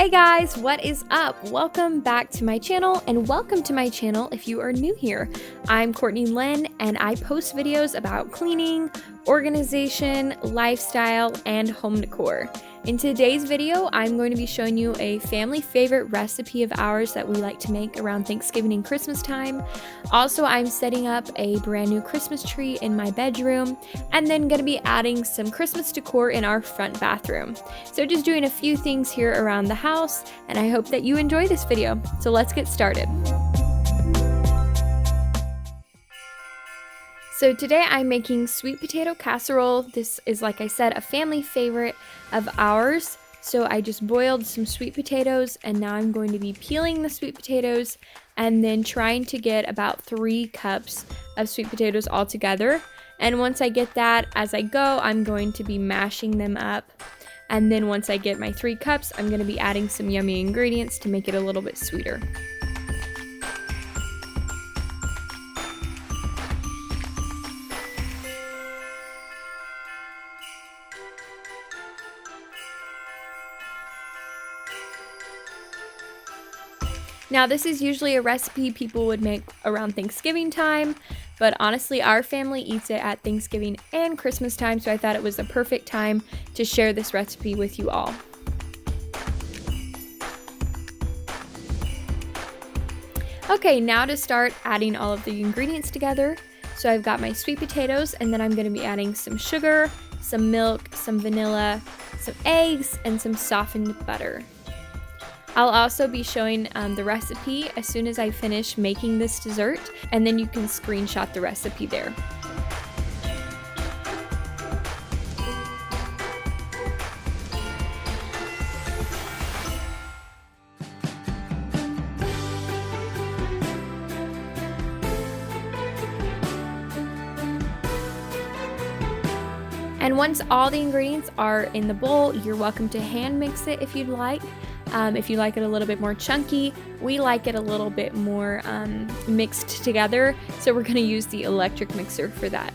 Hey guys, what is up? Welcome back to my channel, and welcome to my channel if you are new here. I'm Courtney Lynn, and I post videos about cleaning, organization, lifestyle, and home decor. In today's video, I'm going to be showing you a family favorite recipe of ours that we like to make around Thanksgiving and Christmas time. Also, I'm setting up a brand new Christmas tree in my bedroom, and then going to be adding some Christmas decor in our front bathroom. So just doing a few things here around the house, and I hope that you enjoy this video. So let's get started. So today I'm making sweet potato casserole. This is, like I said, a family favorite of ours. So I just boiled some sweet potatoes, and now I'm going to be peeling the sweet potatoes and then trying to get about 3 cups of sweet potatoes all together. And once I get that, as I go, I'm going to be mashing them up. And then once I get my 3 cups, I'm going to be adding some yummy ingredients to make it a little bit sweeter. Now, this is usually a recipe people would make around Thanksgiving time, but honestly, our family eats it at Thanksgiving and Christmas time, so I thought it was the perfect time to share this recipe with you all. Okay, now to start adding all of the ingredients together. So I've got my sweet potatoes, and then I'm going to be adding some sugar, some milk, some vanilla, some eggs, and some softened butter. I'll also be showing the recipe as soon as I finish making this dessert, and then you can screenshot the recipe there. And once all the ingredients are in the bowl, you're welcome to hand mix it if you'd like. If you like it a little bit more chunky, we like it a little bit more mixed together, so we're going to use the electric mixer for that.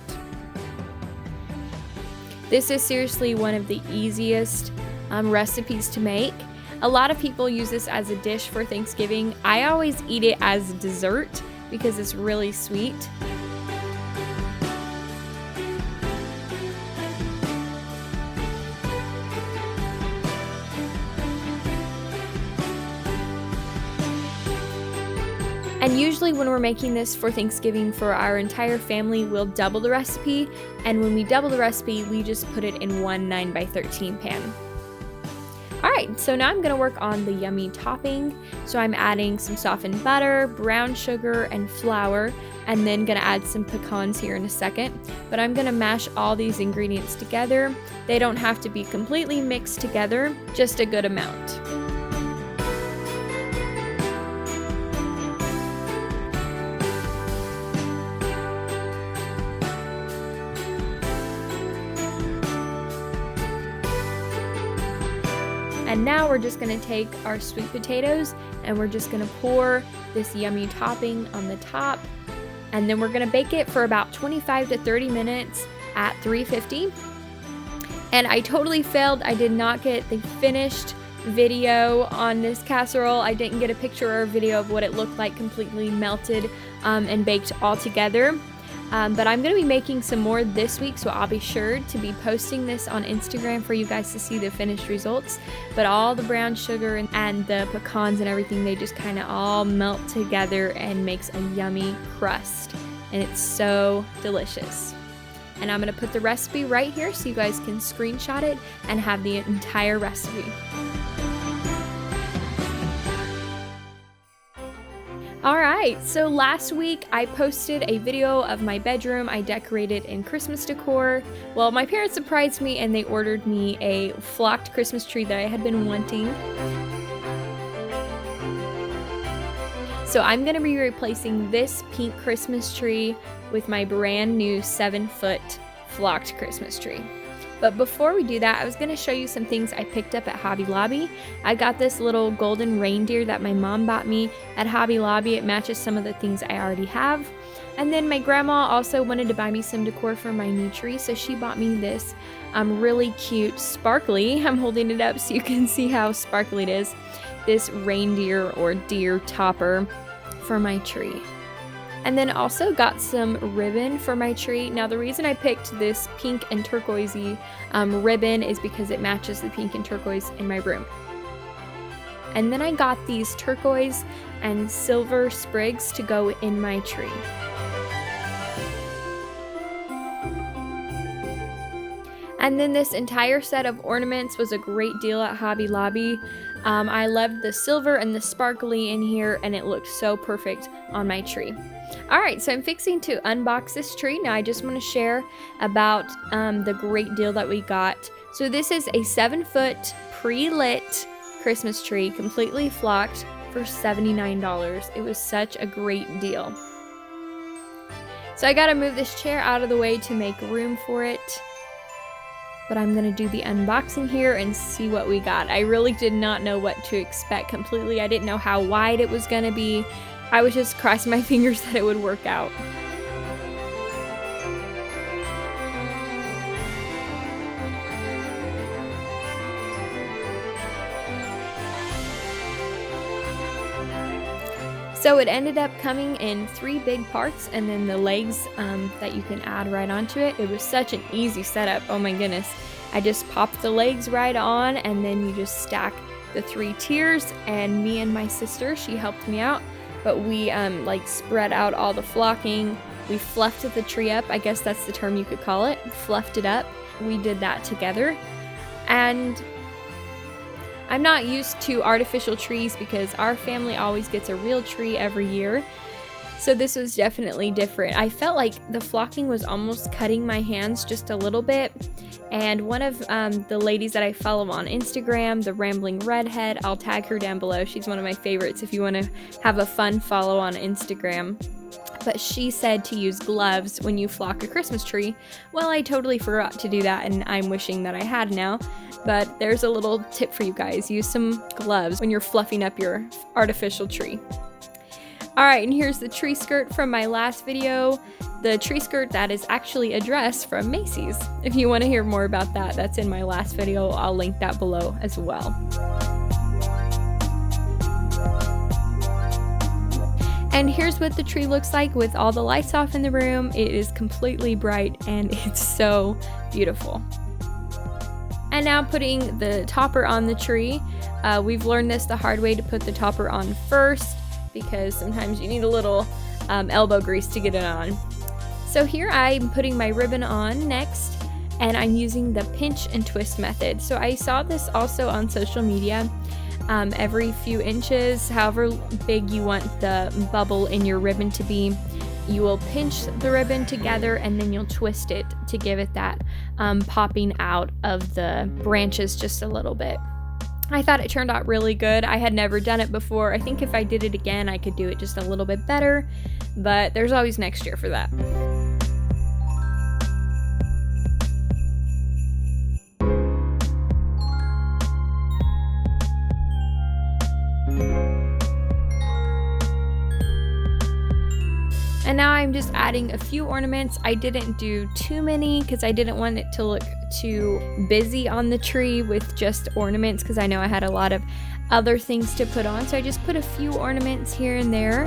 This is seriously one of the easiest recipes to make. A lot of people use this as a dish for Thanksgiving. I always eat it as dessert because it's really sweet. And usually when we're making this for Thanksgiving for our entire family, we'll double the recipe. And when we double the recipe, we just put it in one 9x13 pan. Alright, so now I'm going to work on the yummy topping. So I'm adding some softened butter, brown sugar, and flour, and then going to add some pecans here in a second. But I'm going to mash all these ingredients together. They don't have to be completely mixed together, just a good amount. And now we're just going to take our sweet potatoes and we're just going to pour this yummy topping on the top. And then we're going to bake it for about 25 to 30 minutes at 350. And I totally failed. I did not get the finished video on this casserole. I didn't get a picture or a video of what it looked like completely melted and baked all together. But I'm going to be making some more this week, so I'll be sure to be posting this on Instagram for you guys to see the finished results. But all the brown sugar and the pecans and everything, they just kind of all melt together and makes a yummy crust. And it's so delicious. And I'm going to put the recipe right here so you guys can screenshot it and have the entire recipe. Alright, so last week I posted a video of my bedroom I decorated in Christmas decor. Well, my parents surprised me and they ordered me a flocked Christmas tree that I had been wanting. So I'm going to be replacing this pink Christmas tree with my brand new 7-foot flocked Christmas tree. But before we do that, I was going to show you some things I picked up at Hobby Lobby. I got this little golden reindeer that my mom bought me at Hobby Lobby. It matches some of the things I already have. And then my grandma also wanted to buy me some decor for my new tree, so she bought me this really cute sparkly, I'm holding it up so you can see how sparkly it is, this reindeer or deer topper for my tree. And then also got some ribbon for my tree. Now the reason I picked this pink and turquoisey ribbon is because it matches the pink and turquoise in my room. And then I got these turquoise and silver sprigs to go in my tree. And then this entire set of ornaments was a great deal at Hobby Lobby. I loved the silver and the sparkly in here, and it looked so perfect on my tree. Alright, so I'm fixing to unbox this tree. Now I just want to share about the great deal that we got. So this is a 7-foot pre-lit Christmas tree, completely flocked, for $79. It was such a great deal. So I gotta move this chair out of the way to make room for it. But I'm gonna do the unboxing here and see what we got. I really did not know what to expect completely. I didn't know how wide it was gonna be. I was just crossing my fingers that it would work out. So it ended up coming in 3 big parts, and then the legs that you can add right onto it. It was such an easy setup, oh my goodness. I just popped the legs right on, and then you just stack the 3 tiers, and me and my sister, she helped me out, but we like spread out all the flocking. We fluffed the tree up, I guess that's the term you could call it, fluffed it up. We did that together, and I'm not used to artificial trees because our family always gets a real tree every year. So this was definitely different. I felt like the flocking was almost cutting my hands just a little bit. And one of the ladies that I follow on Instagram, the Rambling Redhead, I'll tag her down below. She's one of my favorites if you want to have a fun follow on Instagram. But she said to use gloves when you flock a Christmas tree. Well, I totally forgot to do that, and I'm wishing that I had now. But there's a little tip for you guys. Use some gloves when you're fluffing up your artificial tree. Alright, and here's the tree skirt from my last video. The tree skirt that is actually a dress from Macy's. If you want to hear more about that, that's in my last video. I'll link that below as well. And here's what the tree looks like with all the lights off in the room. It is completely bright and it's so beautiful. And now putting the topper on the tree. We've learned this the hard way, to put the topper on first because sometimes you need a little elbow grease to get it on. So here I'm putting my ribbon on next, and I'm using the pinch and twist method. So I saw this also on social media. Every few inches, however big you want the bubble in your ribbon to be, you will pinch the ribbon together and then you'll twist it to give it that popping out of the branches just a little bit. I thought it turned out really good. I had never done it before. I think if I did it again, I could do it just a little bit better, but there's always next year for that. And now I'm just adding a few ornaments. I didn't do too many because I didn't want it to look too busy on the tree with just ornaments, because I know I had a lot of other things to put on. So I just put a few ornaments here and there.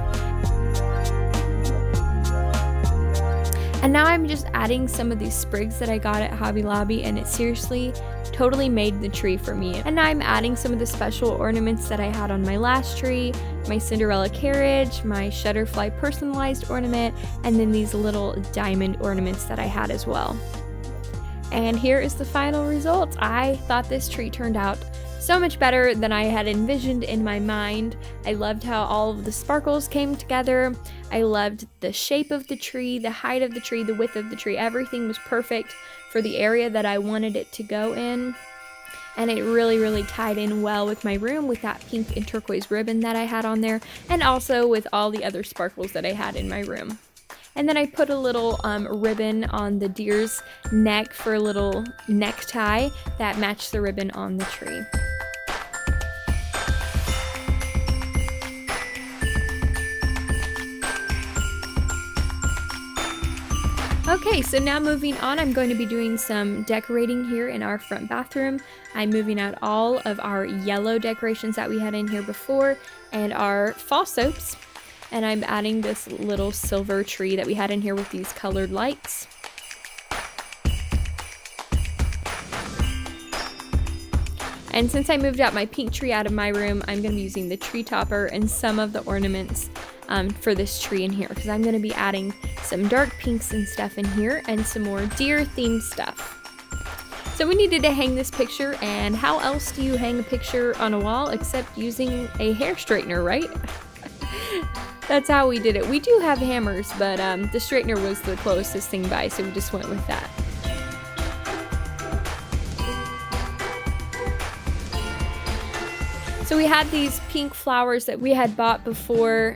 And now I'm just adding some of these sprigs that I got at Hobby Lobby, and it seriously totally made the tree for me. And now I'm adding some of the special ornaments that I had on my last tree, my Cinderella carriage, my Shutterfly personalized ornament, and then these little diamond ornaments that I had as well. And here is the final result. I thought this tree turned out so much better than I had envisioned in my mind. I loved how all of the sparkles came together. I loved the shape of the tree, the height of the tree, the width of the tree. Everything was perfect for the area that I wanted it to go in. And it really tied in well with my room, with that pink and turquoise ribbon that I had on there, and also with all the other sparkles that I had in my room. And then I put a little ribbon on the deer's neck for a little necktie that matched the ribbon on the tree. Okay, so now moving on, I'm going to be doing some decorating here in our front bathroom. I'm moving out all of our yellow decorations that we had in here before and our fall soaps. And I'm adding this little silver tree that we had in here with these colored lights. And since I moved out my pink tree out of my room, I'm going to be using the tree topper and some of the ornaments for this tree in here, because I'm going to be adding some dark pinks and stuff in here and some more deer themed stuff. So we needed to hang this picture, and how else do you hang a picture on a wall except using a hair straightener, right? That's how we did it. We do have hammers, but the straightener was the closest thing by, so we just went with that. So we had these pink flowers that we had bought before,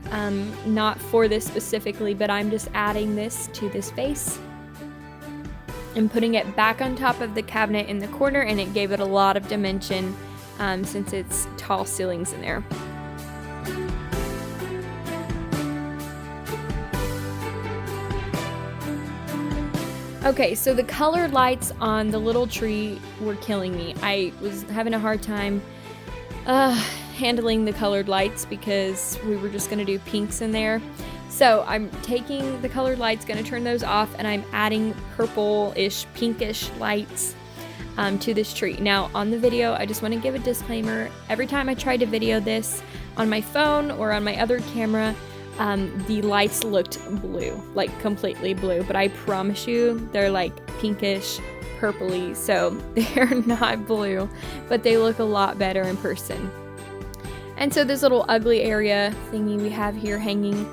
not for this specifically, but I'm just adding this to this vase and putting it back on top of the cabinet in the corner, and it gave it a lot of dimension since it's tall ceilings in there. Okay, so the colored lights on the little tree were killing me. I was having a hard time handling the colored lights because we were just gonna do pinks in there. So I'm taking the colored lights, gonna turn those off, and I'm adding purple-ish, pinkish lights to this tree. Now on the video, I just want to give a disclaimer. Every time I tried to video this on my phone or on my other camera, the lights looked blue, like completely blue, but I promise you they're like pinkish, purpley, so they're not blue, but they look a lot better in person. And so this little ugly area thingy we have here hanging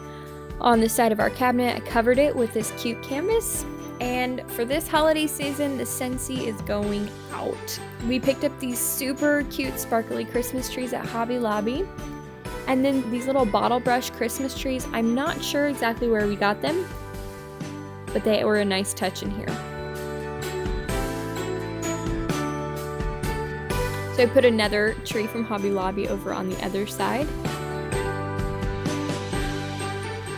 on the side of our cabinet, I covered it with this cute canvas. And for this holiday season, the Scentsy is going out. We picked up these super cute sparkly Christmas trees at Hobby Lobby. And then these little bottle brush Christmas trees, I'm not sure exactly where we got them, but they were a nice touch in here. So I put another tree from Hobby Lobby over on the other side.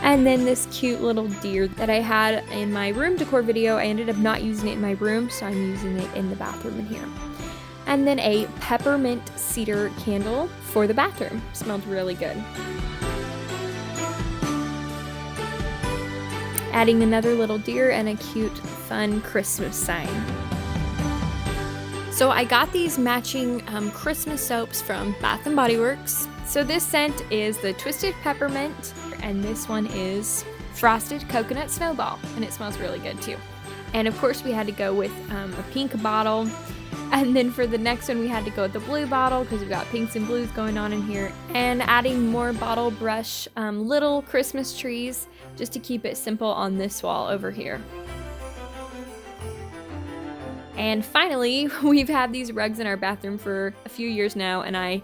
And then this cute little deer that I had in my room decor video, I ended up not using it in my room, so I'm using it in the bathroom in here. And then a peppermint cedar candle for the bathroom. Smelled really good. Adding another little deer and a cute, fun Christmas sign. So I got these matching Christmas soaps from Bath & Body Works. So this scent is the Twisted Peppermint, and this one is Frosted Coconut Snowball, and it smells really good too. And of course we had to go with a pink bottle, and then for the next one we had to go with the blue bottle because we've got pinks and blues going on in here, and adding more bottle brush little Christmas trees just to keep it simple on this wall over here. And finally, we've had these rugs in our bathroom for a few years now, and I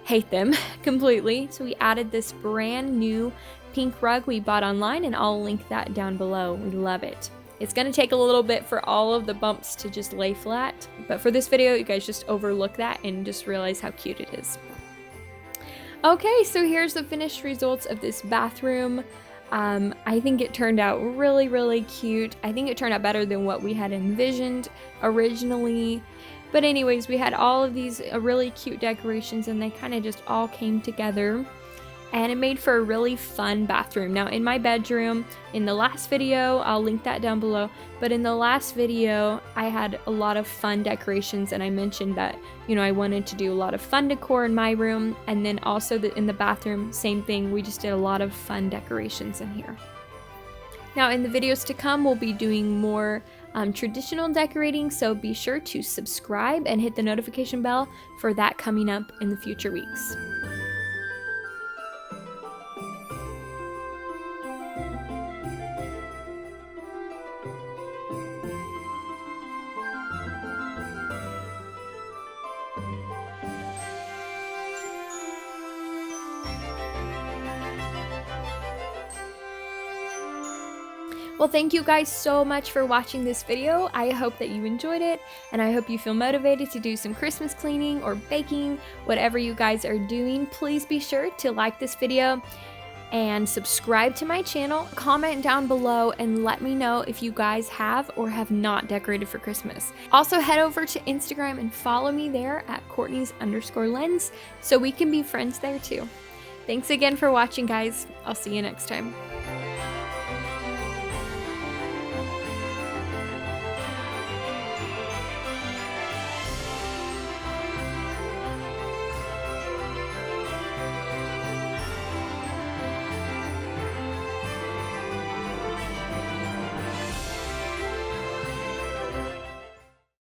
hate them completely. So we added this brand new pink rug we bought online, and I'll link that down below. We love it. It's gonna take a little bit for all of the bumps to just lay flat, but for this video, you guys just overlook that and just realize how cute it is. Okay, so here's the finished results of this bathroom. I think it turned out really, really cute. I think it turned out better than what we had envisioned originally. But anyways, we had all of these really cute decorations, and they kind of just all came together. And it made for a really fun bathroom. Now in my bedroom, in the last video, I'll link that down below, but in the last video, I had a lot of fun decorations, and I mentioned that, you know, I wanted to do a lot of fun decor in my room, and then also in the bathroom, same thing, we just did a lot of fun decorations in here. Now in the videos to come, we'll be doing more traditional decorating, so be sure to subscribe and hit the notification bell for that coming up in the future weeks. Well, thank you guys so much for watching this video. I hope that you enjoyed it, and I hope you feel motivated to do some Christmas cleaning or baking, whatever you guys are doing. Please be sure to like this video, and subscribe to my channel. Comment down below and let me know if you guys have or have not decorated for Christmas. Also head over to Instagram and follow me there at Courtney's_lens so we can be friends there too. Thanks again for watching, guys. I'll see you next time.